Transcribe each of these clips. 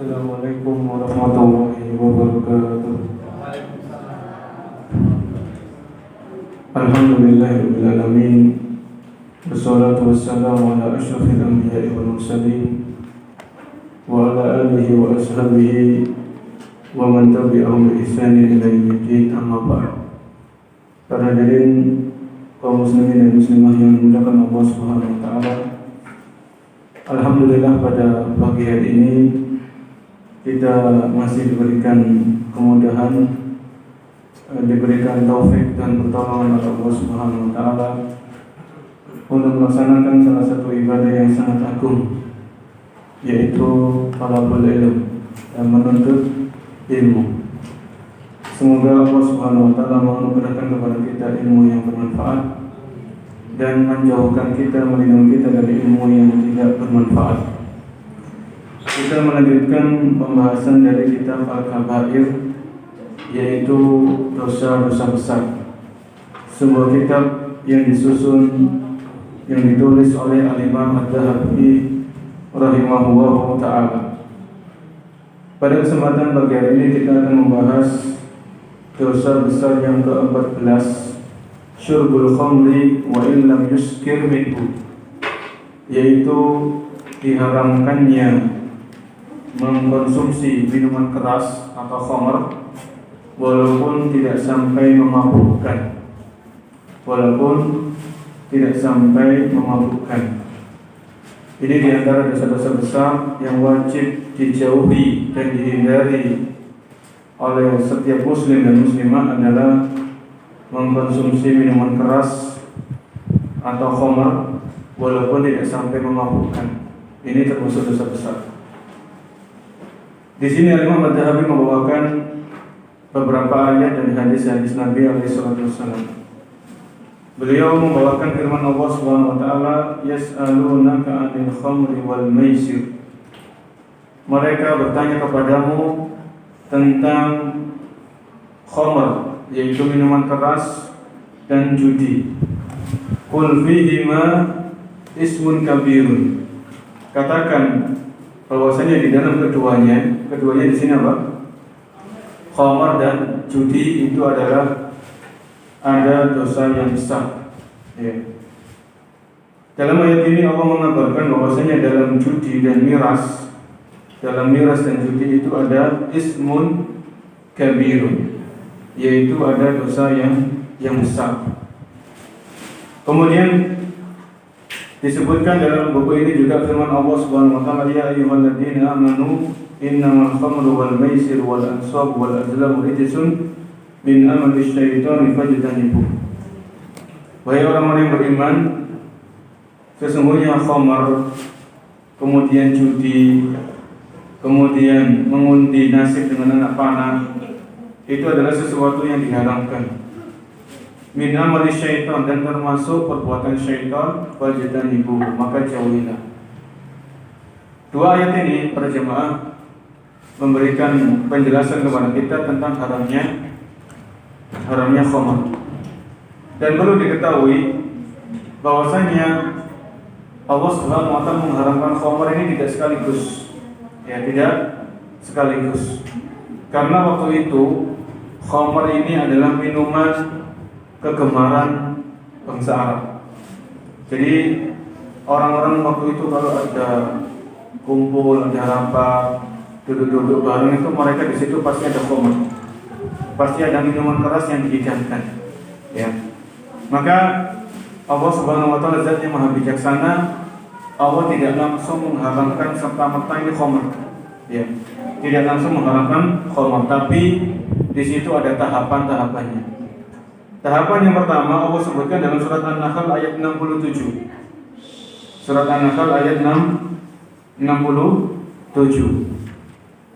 Assalamualaikum warahmatullahi wabarakatuh. Alhamdulillahirabbil alamin. Wassalatu wassalamu ala asyrafil anbiya'i wal mursalin wa ala alihi wa ashabihi wa man tabi'ahum bi ihsanin ila yaumil amma ba'd. Para hadirin kaum muslimin dan muslimah yang dimuliakan Allah Subhanahu wa taala. Alhamdulillah pada pagi hari ini kita masih diberikan kemudahan, diberikan taufik dan pertolongan oleh Allah Subhanahu wa taala untuk melaksanakan salah satu ibadah yang sangat agung, yaitu talabul ilm dan menuntut ilmu. Semoga Allah Subhanahu wa taala menganugerahkan kepada kita ilmu yang bermanfaat dan menjauhkan kita, melindungi kita dari ilmu yang tidak bermanfaat. Kita melanjutkan pembahasan dari kitab Al-Kabair, yaitu dosa-dosa besar. Sebuah kitab yang disusun, yang ditulis oleh Al-Imam Adz-Dzahabi rahimahullahu ta'ala. Pada kesempatan pagi hari ini kita akan membahas dosa besar yang ke-14, syurbul khamri wa illam yuskir minhu, yaitu diharamkannya mengkonsumsi minuman keras atau khamr walaupun tidak sampai memabukkan. Ini diantara dosa-dosa besar yang wajib dijauhi dan dihindari oleh setiap muslim dan muslimah adalah mengkonsumsi minuman keras atau khamr walaupun tidak sampai memabukkan. Ini termasuk dosa besar. Di sini Imam Adz-Dzahabi membawakan beberapa ayat dan hadis-hadis Nabi alaihi wasallam. Beliau membawakan firman Allah Subhanahu wa taala, "Yas'alunaka 'anil khamri wal maisir." Mereka bertanya kepadamu tentang khamr, yaitu minuman keras, dan judi. Qul fihima ismun kabirun. Katakan bahwasanya di dalam keduanya di sini apa? Khamr dan judi itu adalah ada dosa yang besar. Ya. Dalam ayat ini Allah mengabarkan bahwasanya dalam judi dan miras, dan judi itu ada ismun kabirun, yaitu ada dosa yang besar. Kemudian disebutkan dalam buku ini juga firman Allah Subhanahu wa taala, "Ya ayyuhalladzina amanu innamal khamru wal maisir wal ansab wal azlamu rijsun min amali syaitani fajtanibuh." Wahai orang-orang yang beriman, sesungguhnya khamr, kemudian judi, kemudian mengundi nasib dengan anak panah, itu adalah sesuatu yang diharamkan. Min amali syaitan, dan termasuk perbuatan syaitan, fajtanibuh, maka jauhilah. Dua ayat ini para jemaah memberikan penjelasan kepada kita tentang haramnya khamr. Dan perlu diketahui bahwasanya Allah Subhanahu wa taala mengharamkan khamr ini tidak sekaligus. Tidak sekaligus. Karena waktu itu khamr ini adalah minuman kegemaran bangsa Arab. Jadi orang-orang waktu itu kalau ada kumpul, ada rapat, duduk-duduk bareng itu, mereka di situ pasti ada khamr, pasti ada minuman keras yang dihidangkan. Ya. Maka Allah Subhanahu wa taala zat yang maha bijaksana, Allah tidak langsung mengharamkan serta-merta ini khamr. Ya. Tidak langsung mengharamkan khamr, tapi di situ ada tahapan-tahapannya. Tahapan yang pertama Allah sebutkan dalam surat An-Nahl ayat 67. Surat An-Nahl ayat 67.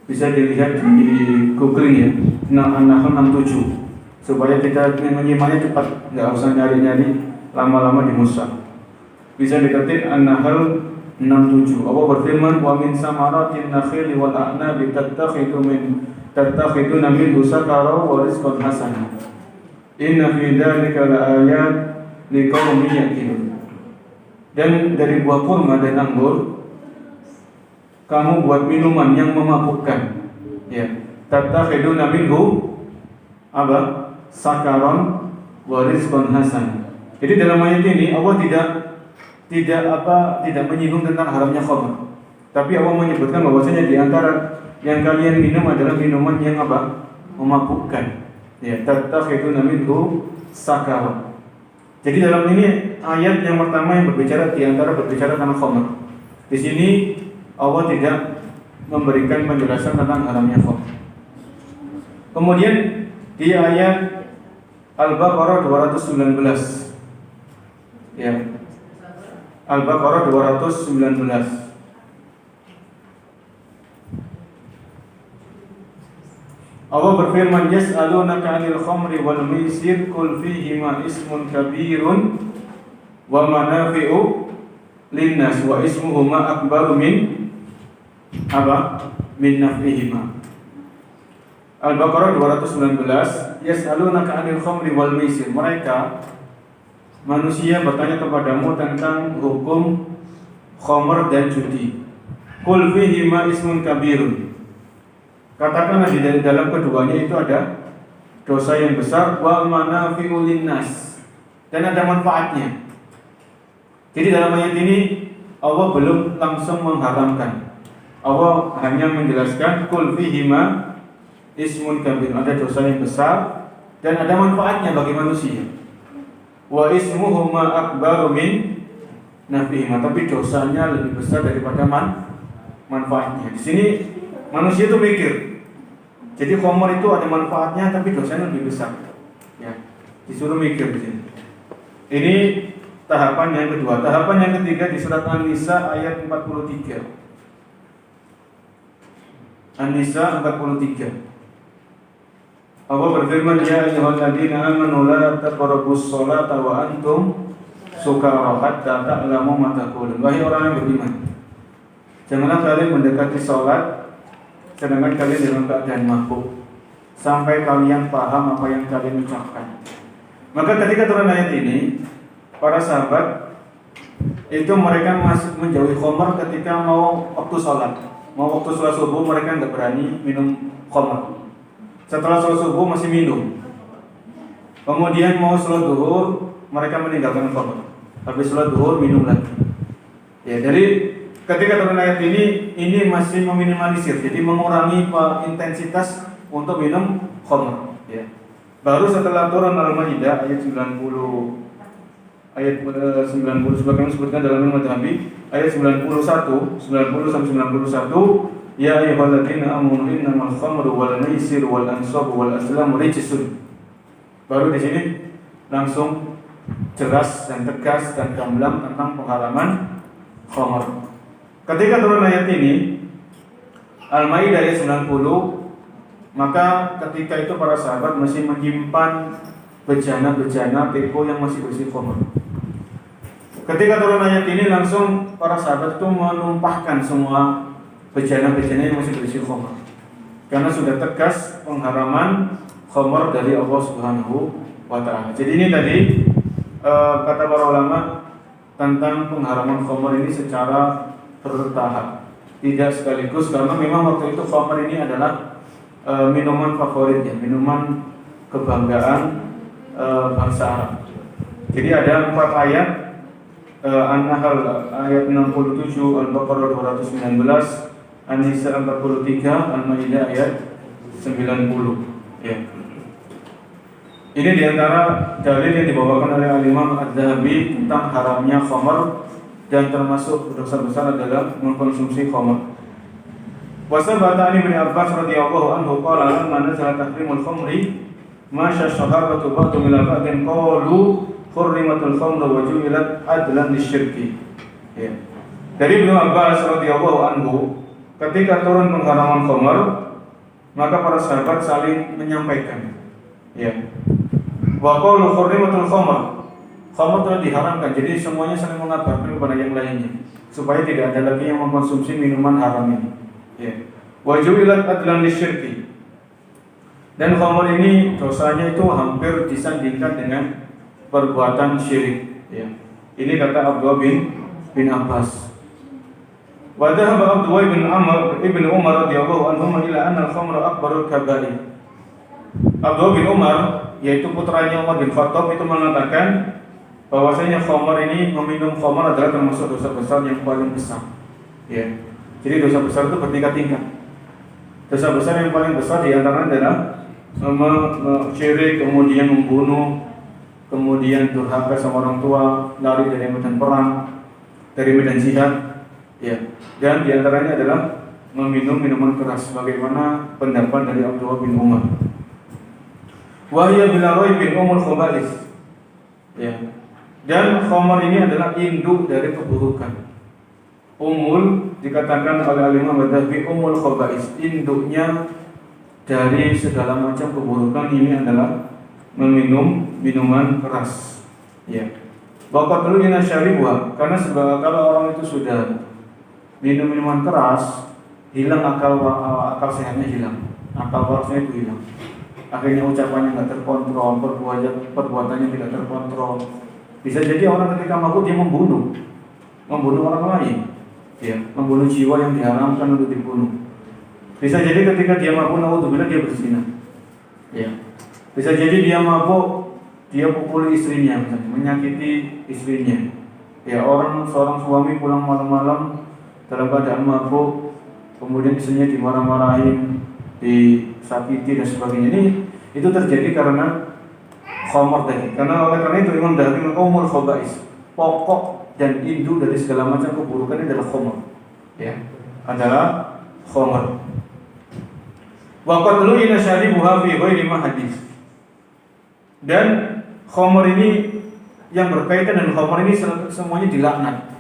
Bisa dilihat di Google ya, An-Nahl 67. Supaya kita menyimaknya cepat, enggak usah nyari-nyari lama-lama di mushaf. Bisa diketik An-Nahl 67. Allah berfirman, "Wa min samaratin nakhili wal a'nabi tattakhiduna minhu sakara wa rizqan hasana. Inna fi dzalika laayat liqaumin yaqilun." Dan dari buah kurma dan anggur kamu buat minuman yang memabukkan. Ya, tattakhiduna minhu apa? Sakaron wa rizqan hasan. Jadi dalam ayat ini Allah tidak menyinggung tentang haramnya khamr. Tapi Allah menyebutkan bahwasanya di antara yang kalian minum adalah minuman yang apa? Memabukkan. Ya, tattakhiduna minhu sakaron. Jadi dalam ini ayat yang pertama yang berbicara tentang khamr. Di sini Allah tidak memberikan penjelasan tentang haramnya khamr. Kemudian di ayat Al-Baqarah 219. Ya. Al-Baqarah 219. Allah berfirman, yas'alunaka 'anil khamri wal maisir qul fihima ismun kabirun wa manafi'u linnas wa ismuhuma akbaru min naf'ihima. Al-Baqarah 219, yas'alunaka 'anil khamri wal maisir. Mereka manusia bertanya kepadamu tentang hukum khamr dan judi. Qul fihima ismun kabirun. Katakanlah di dalam keduanya itu ada dosa yang besar wa manafi'u linnas, dan ada manfaatnya. Jadi dalam ayat ini Allah belum langsung mengharamkan. Allah hanya menjelaskan qul fihima ismun kabir, ada dosa yang besar dan ada manfaatnya bagi manusia. Wa ismuhuma akbaru min nafihima, tapi dosanya lebih besar daripada manfaatnya. Di sini manusia itu mikir. Jadi khamr itu ada manfaatnya tapi dosanya lebih besar. Ya, disuruh mikir di sini. Ini tahapan yang kedua. Tahapan yang ketiga di surat An-Nisa ayat 43. An-Nisa 43. Allah berfirman, ya ayyuhalladzina amanu la taqrabus sholata wa antum sukara hatta ta'lamu ma taqulun. Wahai orang yang beriman, janganlah kalian mendekati salat sedangkan kalian dalam keadaan mabuk sampai kalian paham apa yang kalian ucapkan. Maka ketika turun ayat ini, para sahabat itu mereka masih menjauhi khamr ketika mau waktu sholat. Mau waktu sholat subuh mereka nggak berani minum khamr. Setelah sholat subuh masih minum. Kemudian mau sholat duhur mereka meninggalkan khamr. Habis sholat duhur minum lagi. Ya, dari ketika turun ayat ini masih meminimalisir, jadi mengurangi intensitas untuk minum khamr. Ya. Baru setelah turun Al-Maidah ayat 90 sebagaimana disebutkan dalam Al-Madhabi ayat 90 sampai 91, ya ayyuhalladzina amanu innamal khamru wal maisir wal ansabu wal azlamu rijsun. Baru di sini langsung jelas dan tegas dan gamblang tentang pengharaman khamr. Ketika turun ayat ini Al-Maidah ayat 90, maka ketika itu para sahabat masih menyimpan bejana-bejana teko yang masih berisi khamr. Ketika turun ayat ini langsung para sahabat itu menumpahkan semua bejana-bejana yang masih berisi khamr, karena sudah tegas pengharaman khamr dari Allah Subhanahu wa ta'ala. Jadi ini tadi kata para ulama tentang pengharaman khamr ini secara bertahap, tidak sekaligus, karena memang waktu itu khamr ini adalah minuman favorit ya, minuman kebanggaan bangsa Arab. Jadi ada 4 ayat, An-Nahl ayat 67, Al-Baqarah 219, An-Nisa 43, Al-Maidah ayat 90. Ya. Ini diantara dalil yang dibawakan oleh Al-Imam Adz-Dzahabi tentang haramnya khamr, dan termasuk dosa besar adalah mengkonsumsi khamr. Wasabata Ibn Abbas radhiyallahu anhu qala lamma nazala tahrimul khamri ma syashaharatu ba'du min al-ba'din qalu hurrimatul khamru wa ju'ilat adlan lisyirki. Ya. Dari Ibnu Abbas radhiyallahu anhu, ketika turun pengharaman khamr, maka para sahabat saling menyampaikan, ya, wa qalu hurrimatul khamr, khamr telah diharamkan. Jadi semuanya saling mengabarkan kepada yang lainnya supaya tidak ada lagi yang mengkonsumsi minuman haram ini. Ya. Wa ju'ilat adlan lisyirki. Dan khamr ini dosanya itu hampir disandingkan dengan perbuatan syirik. Ya. Ini kata Abdullah bin Abbas. Wa dhahaba Abdullah ibn Umar radhiyallahu anhu ila anna al-khamra akbarul kaba'ir. Abdullah bin Umar, yaitu putranya Umar bin Khattab, itu mengatakan bahwasanya khamar ini, meminum khamar adalah termasuk dosa besar yang paling besar. Ya. Jadi dosa besar itu bertingkat-tingkat. Dosa besar yang paling besar di antaranya adalah syirik, kemudian membunuh, kemudian durhaka sama orang tua, lari dari medan perang, dari medan jihad, ya. Dan di antaranya adalah meminum minuman keras, sebagaimana pendapat dari Abdullah bin Umar. Wahya bila raibin umul khaba'is. Ya. Dan khamar ini adalah induk dari keburukan. Umul dikatakan oleh Imam Wadhabi umul khaba'is, induknya dari segala macam keburukan ini adalah meminum minuman keras. Ya. Bapak dulu ina syaribwa, karena kalau orang itu sudah minum minuman keras, hilang akal sehatnya hilang, akal warasnya itu hilang. Akhirnya ucapannya nggak terkontrol, perbuatannya tidak terkontrol. Bisa jadi orang ketika mabuk dia membunuh orang lain, ya, membunuh jiwa yang diharamkan untuk dibunuh. Bisa jadi ketika dia mabuk, naudzubillah, dia berzina, ya. Bisa jadi dia mabuk, dia pukul istrinya, menyakiti istrinya. Ya, seorang suami pulang malam-malam dalam keadaan mabuk, kemudian istrinya dimarah-marahin, disakiti dan sebagainya. Itu terjadi karena khamar tadi. Oleh karena itu Imam Dhahabi umul khaba'is, pokok dan induk dari segala macam keburukan ini adalah khamar. Ya, adalah khamar. Wa qad lu'ina syaribuha fi ghairi ma hadis. Dan khamar ini yang berkaitan dengan khamar ini semuanya dilaknat.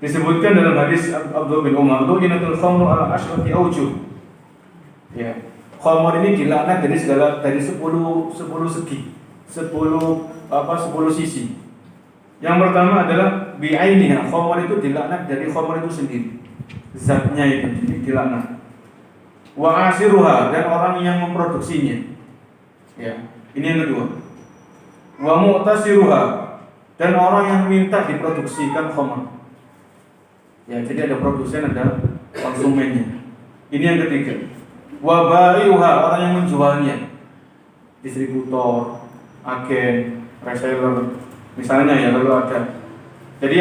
Disebutkan dalam hadis Abdullah bin Umar, lu'inatul khamru ala asyrati awjuh. Ya. Khamar ini dilaknat dari 10 segi, 10 sisi. Yang pertama adalah bi'ainiha, khamar itu dilaknat dari khamar itu sendiri. Zatnya itu dilaknat. Wa asiruha, dan orang yang memproduksinya. Ya, ini yang kedua. Wa mu'tasiruha, dan orang yang minta diproduksikan khamar. Ya, jadi ada produsen, ada konsumennya. Ini yang ketiga. Wa bai'uha, orang yang menjualnya, distributor, agen, reseller, misalnya, ya, lalu ada. Jadi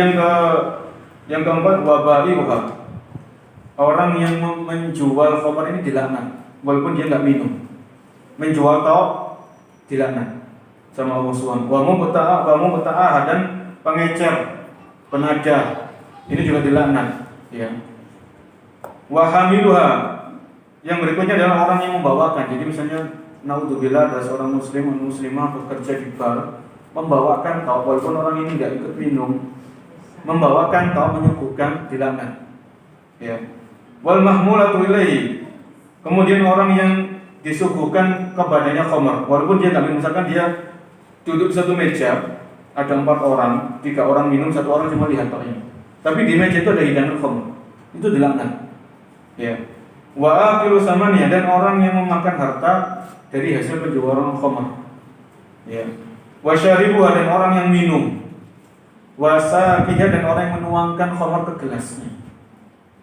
yang keempat, wa bai'uha, orang yang menjual khamar ini dilaknat, walaupun dia nggak minum. Menjual tok dilaknat sama Allah SWT. Wa mubta'ah, dan pengecer, penada, ini juga dilaknat, ya. Wa hamiluha, yang berikutnya adalah orang yang membawakan. Jadi misalnya naudzubillah, ada seorang muslim atau muslimah bekerja di bar, membawakan tau, walaupun orang ini tidak ikut minum, membawakan tau, menyuguhkan, dilaknat. Ya. Wal mahmulatu ilaihi, kemudian orang yang disuguhkan kepadanya khamar, walaupun dia tidak minum. Misalkan dia duduk di satu meja, ada 4 orang, 3 orang minum, 1 orang cuma lihat toknya, tapi di meja itu ada hidangan khamar, itu dilaknat. Ya. Wa akilu samaniya, dan orang yang memakan harta dari hasil penjualan khamar. Ya. Wa syaribuha, dan orang yang minum. Wa saqiha, dan orang yang menuangkan khamar ke gelasnya.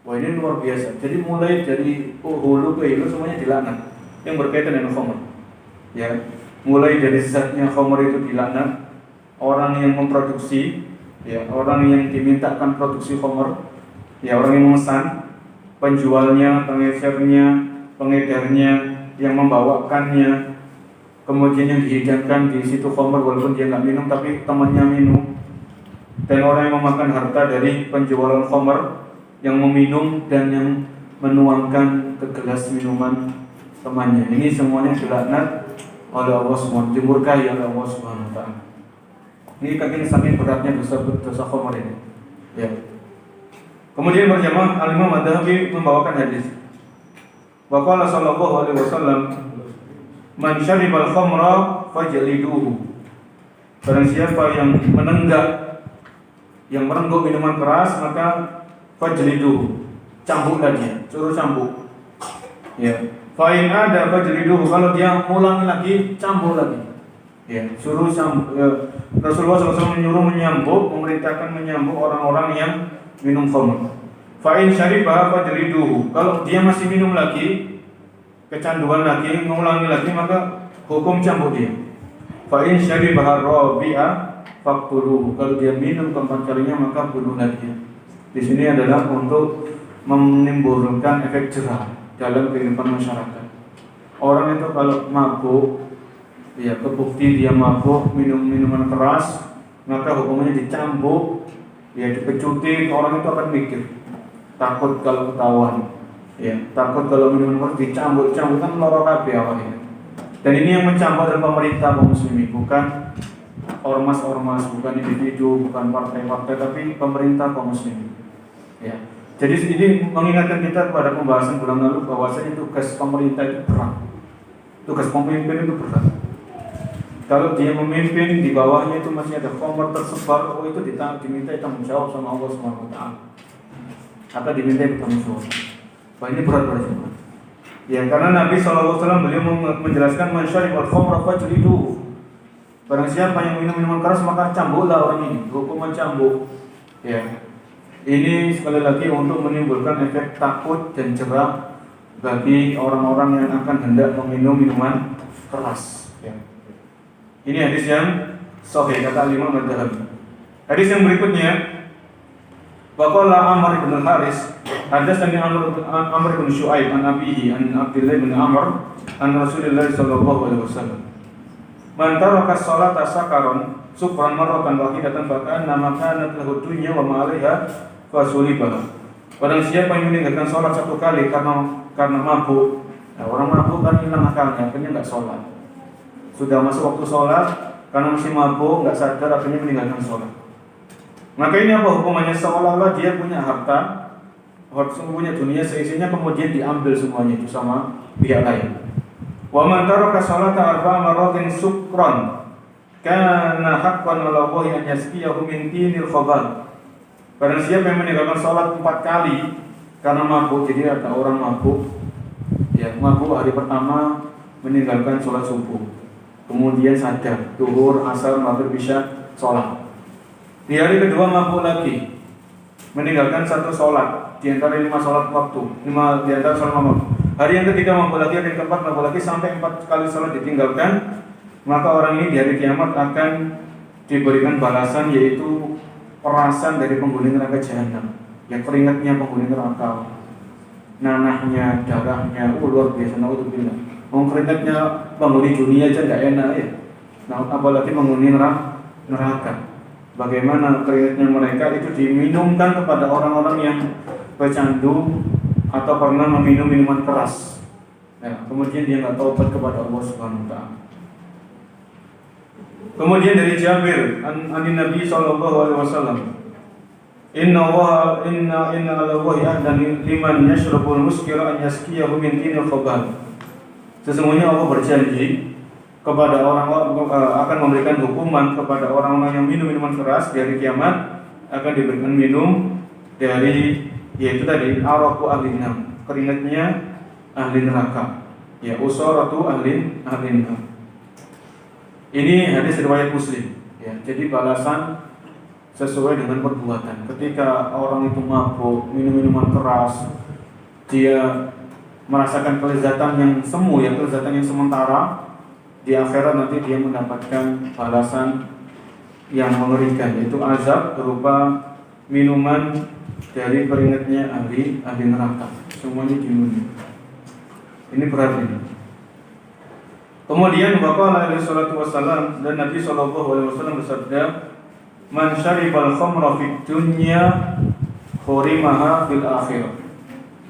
Wah, ini luar biasa. Jadi mulai dari hulu ke hilu semuanya dilaknat yang berkaitan dengan khamar. Ya. Mulai dari zatnya khamar itu dilaknat, orang yang memproduksi, ya, orang yang dimintakan produksi khamar, ya, orang yang memesan, penjualnya, pengecernya, pengedarnya, yang membawakannya, kemudian yang dihidangkan di situ khamar walaupun dia nggak minum tapi temannya minum, dan orang yang memakan harta dari penjualan khamar, yang meminum dan yang menuangkan ke gelas minuman temannya. Ini semuanya dilaknat oleh Allah SWT, dimurkai oleh Allah SWT. Ini kaki saking beratnya dosa khamar ini. Ya. Kemudian berjamaah Al-Imam Ad-Dhahabi membawakan hadis. Wa qala sallallahu alaihi wasallam, man syaribal khamra fajliduhu. Barang siapa yang menenggak, yang merengguk minuman keras, maka fajliduhu, cambuklah dia, suruh cambuk. Ya. Fa in ada fajliduhu, kalau dia ulangi lagi, cambuk lagi. Ya, suruh cambuk. Rasulullah SAW menyuruh menyambuk, memerintahkan menyambuk orang-orang yang minum khamr. Fa in syaribaha fajliduhu. Kalau dia masih minum lagi, kecanduan lagi, mengulangi lagi, maka hukum cambuk dia. Fa in syaribaha rabi'a faqtuluhu. Kalau dia minum keempat kalinya, maka bunuhlah dia. Di sini adalah untuk menimbulkan efek jerah dalam kehidupan masyarakat. Orang itu kalau mabuk, ya kebukti dia mabuk minum minuman keras, maka hukumnya dicambuk, ya dipecuti. Orang itu akan mikir, takut kalau ketahuan, ya takut kalau minuman keras dicambuk kan loro kabeh awake. Dan ini yang mencambuk adalah pemerintah kaum muslimin, bukan ormas-ormas, bukan individu, bukan partai-partai, tapi pemerintah kaum muslimin. Ya. Jadi ini mengingatkan kita pada pembahasan bulan lalu bahwasanya tugas pemerintah itu berat. Tugas pemimpin itu berat. Kalau dia memimpin, di bawahnya itu masih ada khamar tersebar, itu diminta tanggung jawab sama Allah Subhanahu wa taala. Atau diminta bertanggung jawab. Wah, ini berat semua. Ya, karena Nabi SAW beliau menjelaskan man syaribal khamra fajliduhu. Barang siapa yang minum minuman keras maka cambuklah orang ini, hukuman cambuk. Ya. Ini sekali lagi untuk menimbulkan efek takut dan jerah bagi orang-orang yang akan hendak meminum minuman keras. Ya. Ini hadis yang sahih kata Imam Ad-Dhahabi. Hadis yang berikutnya, waqala Amr bin Haris, hadatsani Amr bin Syu'aib an abihi an Abdullah bin Amr an Rasulullah sallallahu alaihi wasallam. Man taraka sholata sakaron sukran marratan wahidatan fa kana ma kanat lahu dunya wa ma 'alaiha fasulibah. Barang siapa yang meninggalkan sholat satu kali karena mabuk, nah, orang mabuk kan hilang akalnya, akhirnya nggak sholat. Sudah masuk waktu sholat, karena masih mabuk, nggak sadar, akhirnya meninggalkan sholat. Maka ini apa hukumannya? Seolah-olah dia punya harta, punya dunia seisinya, kemudian diambil semuanya itu sama pihak lain. Wa man taraka sholata arba'a marratin sukran kana haqqan 'ala Allahi an yasqiyahu min tinil khabar. Barang siapa yang meninggalkan sholat 4 kali karena mabuk, jadi ada orang mabuk, ya mabuk hari pertama meninggalkan sholat subuh, kemudian sadar, zuhur, asar, maghrib, isya, sholat. Di hari kedua mabuk lagi, meninggalkan satu sholat di antara 5 sholat waktu, 5 di antara sholat mabuk. Hari yang ketiga mabuk lagi, hari yang keempat mabuk lagi, sampai 4 kali sholat ditinggalkan, maka orang ini di hari kiamat akan diberikan balasan, yaitu perasan dari penghuni neraka jahanam. Ya, keringatnya penghuni neraka, nanahnya, darahnya, luar biasa. Naudzubillah. Keringatnya penghuni dunia aja nggak enak ya. Nah, apalagi penghuni neraka. Bagaimana keringatnya mereka itu diminumkan kepada orang-orang yang pecandu atau pernah meminum minuman keras. Nah, kemudian dia nggak taubat kepada Allah Subhanahu wa taala. Kemudian dari Jabir an Nabi sallallahu alaihi wasallam, inna Allahi ahdan liman yashrabul muskira an yaskiyahu min tinil khabar. Sesungguhnya Allah berjanji kepada orang-orang akan memberikan hukuman kepada orang-orang yang minum minuman keras di hari kiamat, akan diberikan minum dari, yaitu tadi araqu ahli nar, keringatnya ahli neraka, ya usaratu ahli nar. Ini hadis riwayat Muslim, ya. Jadi balasan sesuai dengan perbuatan. Ketika orang itu mabuk, minum minuman keras, dia merasakan kelezatan yang semu, ya, kelezatan yang sementara. Di akhirat nanti dia mendapatkan balasan yang mengerikan, yaitu azab berupa minuman dari keringatnya ahli neraka. Semuanya diminum. Ini berat ini. Kemudian waqala alaihi salatu wassalam, dan Nabi sallallahu alaihi wasallam bersabda, man syaribal khamra fid dunya hurimaha fil akhirah.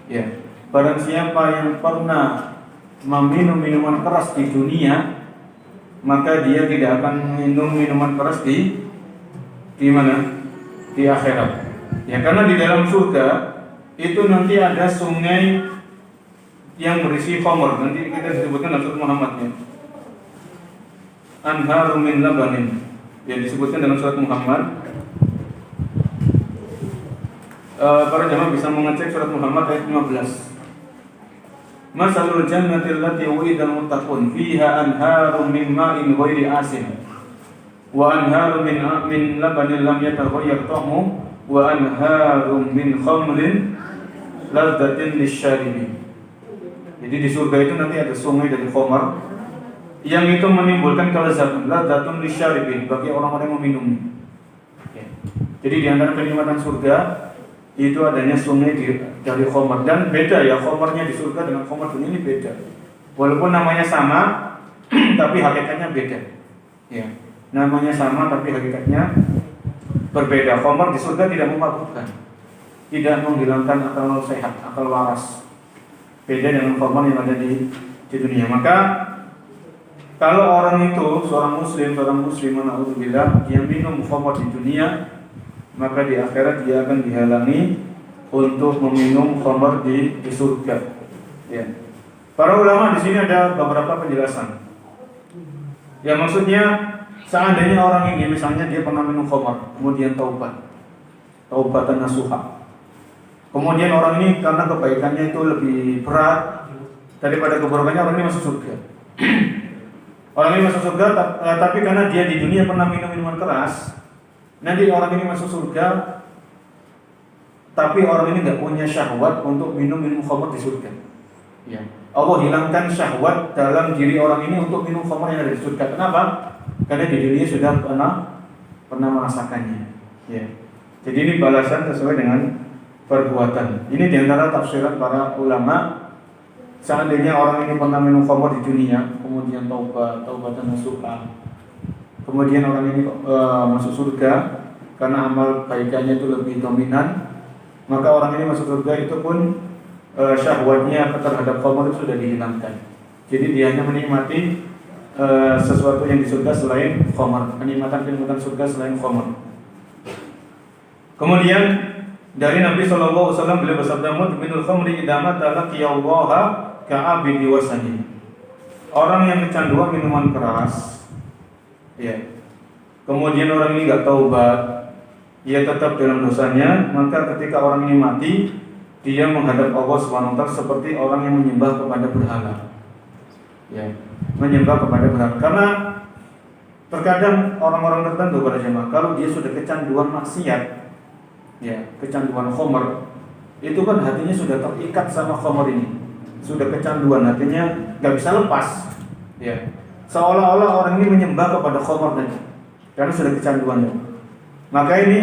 Ya, barang siapa yang pernah meminum minuman keras di dunia, maka dia tidak akan minum minuman keras di mana? Di akhirat. Ya, karena di dalam surga itu nanti ada sungai yang berisi khamr. Nanti kita disebutkan dalam surat Muhammad, ya. Anharum min labanin, yang disebutkan dalam surat Muhammad. Para jamaah bisa mengecek surat Muhammad ayat 15. Masalul jannati allati wu'idal muttaqun fiha anharum min ma'in ghairi asin wa anharum min labanin lam yataghayyar ta'muhu wa anharum min khamrin ladzatin lisyaribin. Jadi di surga itu nanti ada sungai dari khamar yang itu menimbulkan kelezatan, ladzatun lisyaribin, bagi orang-orang yang meminumnya. Ya. Jadi di antara kenikmatan surga itu adanya sungai dari khamar, dan beda ya, khamarnya di surga dengan khamar dunia ini beda. Walaupun namanya sama tapi hakikatnya beda. Ya. Namanya sama tapi hakikatnya berbeda. Khamar di surga tidak memabukkan, tidak menghilangkan akal sehat, akal waras. Beda dengan khamar yang ada di dunia. Maka kalau orang itu seorang muslim na'udzubillah, dia minum khamar di dunia, maka di akhirat dia akan dihalangi untuk meminum khamar di surga. Ya. Para ulama di sini ada beberapa penjelasan. Ya, maksudnya seandainya orang ini misalnya dia pernah minum khamar, kemudian taubatan nasuha. Kemudian orang ini karena kebaikannya itu lebih berat daripada keburukannya, orang ini masuk surga. Orang ini masuk surga, tapi karena dia di dunia pernah minum minuman keras, nanti orang ini masuk surga, tapi orang ini nggak punya syahwat untuk minum khamar di surga. Ya. Allah hilangkan syahwat dalam diri orang ini untuk minum khamar yang ada di surga. Kenapa? Karena di dunia sudah pernah merasakannya. Ya. Jadi ini balasan sesuai dengan perbuatan. Ini diantara tafsiran para ulama. Seandainya orang ini pernah minum khamar di dunia, kemudian taubatan nasuha, kemudian orang ini masuk surga karena amal kebaikannya itu lebih dominan, maka orang ini masuk surga itu pun syahwatnya terhadap khamar itu sudah dihilangkan. Jadi dia hanya menikmati sesuatu yang di surga selain khamar, kenikmatan surga selain khamar. Kemudian dari Nabi SAW beliau bersabda, mudminul khamri idza mata laqiyallaha ka'abidi wasani. Orang yang kecanduan minuman keras, ya, kemudian orang ini nggak taubat, dia tetap dalam dosanya, maka ketika orang ini mati, dia menghadap Allah SWT seperti orang yang menyembah kepada berhala. Ya, menyembah kepada berhala. Karena terkadang orang-orang tertentu pada jemaah, kalau dia sudah kecanduan maksiat, ya, kecanduan khamar, itu kan hatinya sudah terikat sama khamar ini, sudah kecanduan, hatinya nggak bisa lepas. Ya, seolah-olah orang ini menyembah kepada khamar tadi, karena sudah kecanduan. Maka ini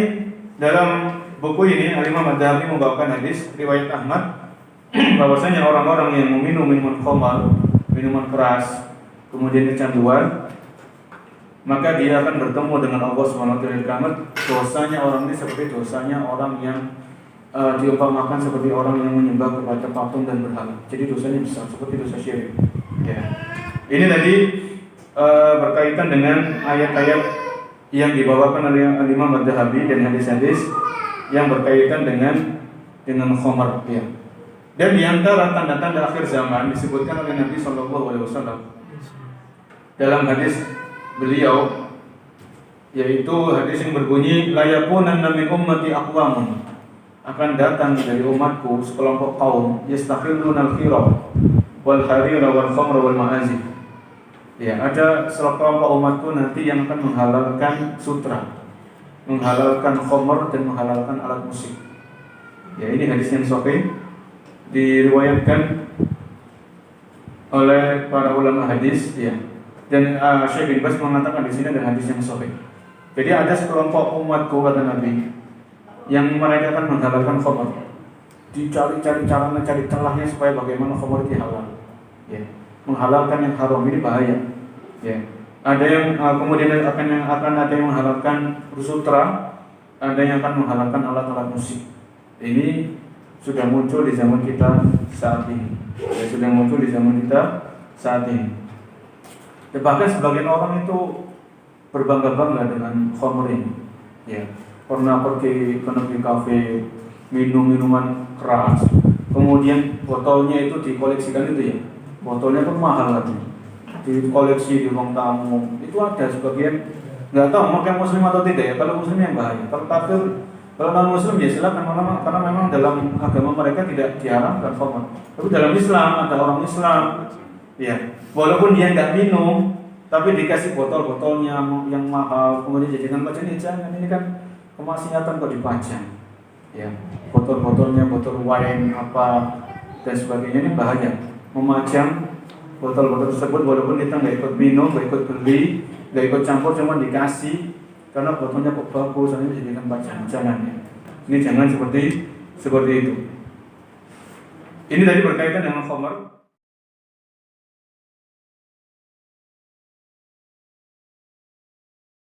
dalam buku ini Al-Imam Ad-Dhahabi membawakan hadis riwayat Ahmad bahwasanya orang-orang yang meminum minuman khamar, minuman keras, kemudian kecanduan, maka dia akan bertemu dengan Allah SWT di kiamat. Dosanya orang ini seperti dosanya orang yang diumpamakan seperti orang yang menyembah kepada patung dan berhala. Jadi dosanya besar, seperti dosa syirik. Ya. Ini tadi berkaitan dengan ayat-ayat yang dibawakan oleh Imam Ad-Dhahabi dan hadis-hadis yang berkaitan dengan khamar. Ya. Dan di antara tanda-tanda akhir zaman disebutkan oleh Nabi SAW dalam hadis beliau, yaitu hadis yang berbunyi, la yakunanna min ummati aqwamun, akan datang dari umatku sekelompok kaum yastakhilluna al-khira wal harira wal khamra wal ma'azif. Ya, ada sekelompok umatku nanti yang akan menghalalkan sutra, menghalalkan khamr dan menghalalkan alat musik. Ya, ini hadis yang sahih diriwayatkan oleh para ulama hadis, ya. Dan Syekh bin Baz mengatakan di sini ada hadis yang sahih. Jadi ada sekelompok umatku, kata Nabi, yang mereka akan menghalalkan khamr. Dicari-cari cara, mencari celahnya supaya bagaimana khamr itu halal. Ya. Menghalalkan yang haram ini bahaya. Ya. Ada yang kemudian akan ada yang menghalalkan sutra, ada yang akan menghalalkan alat-alat musik. Ini sudah muncul di zaman kita saat ini. Ya, sudah muncul di zaman kita saat ini. Bahkan sebagian orang itu berbangga-bangga dengan khamr ini. Ya, pernah pergi ke negeri kafe, minum minuman keras, kemudian botolnya itu dikoleksikan itu ya. Botolnya pun mahal katanya, dikoleksi di ruang tamu. Itu ada sebagian, nggak tahu mungkin muslim atau tidak ya. Kalau muslim yang bahaya, kalau kafir, kalau non muslim ya silakan, karena memang dalam agama mereka tidak diharamkan khamr. Tapi dalam Islam ada orang Islam, ya, walaupun dia nggak minum, tapi dikasih botol-botolnya yang mahal, kemudian jadikan bacaan, jangan, ini kan kemaksiatan kok dipajang. ya botol-botolnya, botol wine apa dan sebagainya ini bahaya. Memajang botol-botol tersebut walaupun kita nggak ikut minum, nggak ikut beli, nggak ikut campur, cuma dikasih karena botolnya kok bagus, nanti dijadikan pajangan. Jangan ya. Ini jangan seperti itu. Ini tadi berkaitan dengan khamar.